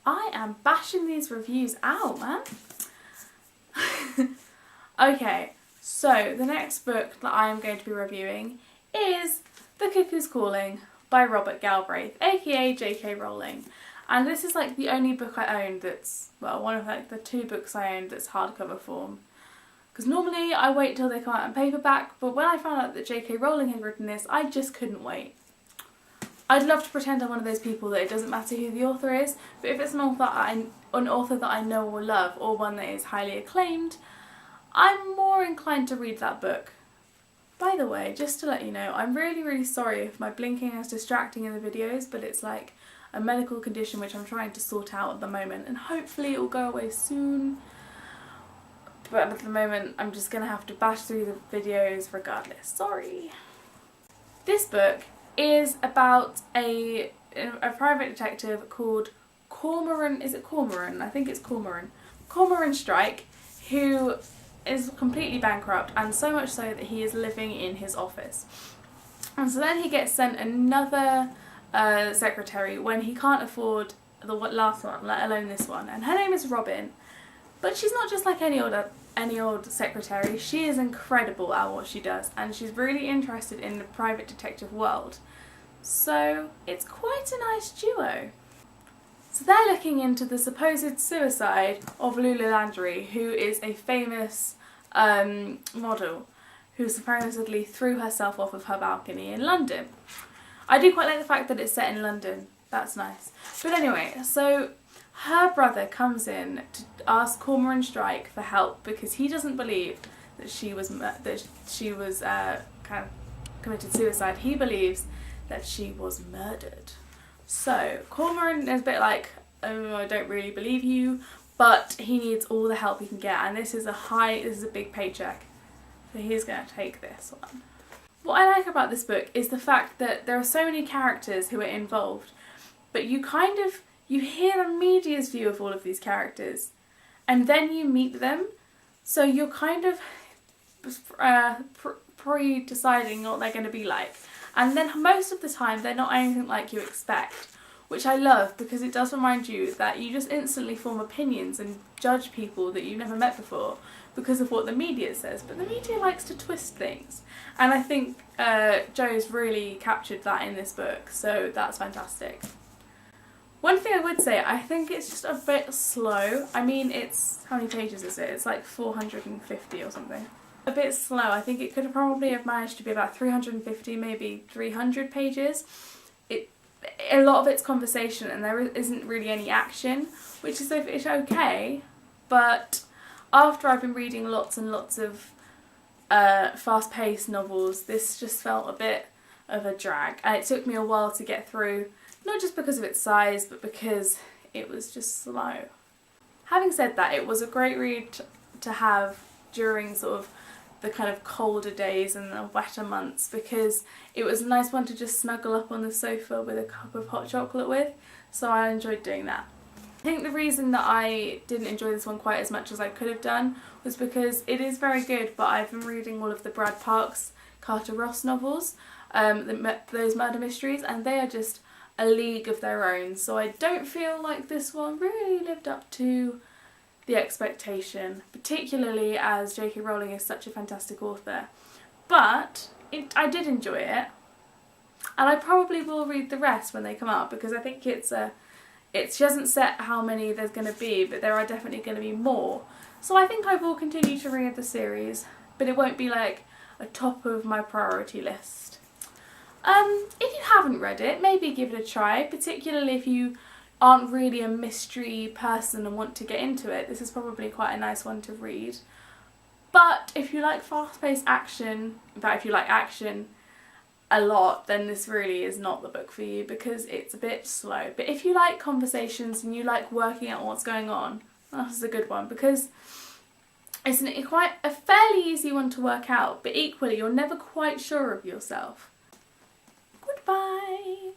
I am bashing these reviews out, man. Okay, so the next book that I am going to be reviewing is The Cuckoo's Calling by Robert Galbraith, aka J.K. Rowling. And this is like the only book I own that's, well, one of like the 2 books I own that's hardcover form. Because normally I wait till they come out in paperback, but when I found out that J.K. Rowling had written this, I just couldn't wait. I'd love to pretend I'm one of those people that it doesn't matter who the author is, but if it's an author that I know or love, or one that is highly acclaimed, I'm more inclined to read that book. By the way, just to let you know, I'm really sorry if my blinking is distracting in the videos, but it's like a medical condition which I'm trying to sort out at the moment, and hopefully it will go away soon. But at the moment, I'm just going to have to bash through the videos regardless. Sorry. This book is about a private detective called Cormoran. Is it Cormoran? I think it's Cormoran. Cormoran Strike, who is completely bankrupt, and so much so that he is living in his office. And so then he gets sent another secretary when he can't afford the last one, let alone this one. And her name is Robin. But she's not just like any old secretary. She is incredible at what she does, and she's really interested in the private detective world. So it's quite a nice duo. So they're looking into the supposed suicide of Lula Landry, who is a famous model who supposedly threw herself off of her balcony in London. I do quite like the fact that it's set in London. That's nice. But anyway, so her brother comes in to ask Cormoran Strike for help because he doesn't believe that she was kind of committed suicide. He believes that she was murdered. So Cormoran is a bit like, oh, I don't really believe you, but he needs all the help he can get, and this is a big paycheck, so he's going to take this one. What I like about this book is the fact that there are so many characters who are involved, but you hear the media's view of all of these characters, and then you meet them, so you're kind of pre-deciding what they're going to be like. And then most of the time they're not anything like you expect, which I love because it does remind you that you just instantly form opinions and judge people that you've never met before because of what the media says. But the media likes to twist things, and I think Jo's really captured that in this book, so that's fantastic. One thing I would say, I think it's just a bit slow. I mean, how many pages is it? It's like 450 or something. A bit slow. I think it could probably have managed to be about 350, maybe 300 pages. A lot of it's conversation, and there isn't really any action, which is it's okay, but after I've been reading lots and lots of fast-paced novels, this just felt a bit of a drag, and it took me a while to get through, not just because of its size, but because it was just slow. Having said that, it was a great read to have during sort of the kind of colder days and the wetter months, because it was a nice one to just snuggle up on the sofa with a cup of hot chocolate with, so I enjoyed doing that. I think the reason that I didn't enjoy this one quite as much as I could have done was because it is very good, but I've been reading all of the Brad Parks, Carter Ross novels, those murder mysteries, and they are just a league of their own, so I don't feel like this one really lived up to the expectation, particularly as J.K. Rowling is such a fantastic author. But I did enjoy it, and I probably will read the rest when they come out, because I think she hasn't set how many there's going to be, but there are definitely going to be more. So I think I will continue to read the series, but it won't be like a top of my priority list. If you haven't read it, maybe give it a try, particularly if you aren't really a mystery person and want to get into it. This is probably quite a nice one to read. But if you like fast-paced action, in fact if you like action a lot, then this really is not the book for you because it's a bit slow. But if you like conversations and you like working out what's going on, this is a good one, because it's quite a fairly easy one to work out, but equally you're never quite sure of yourself. Goodbye!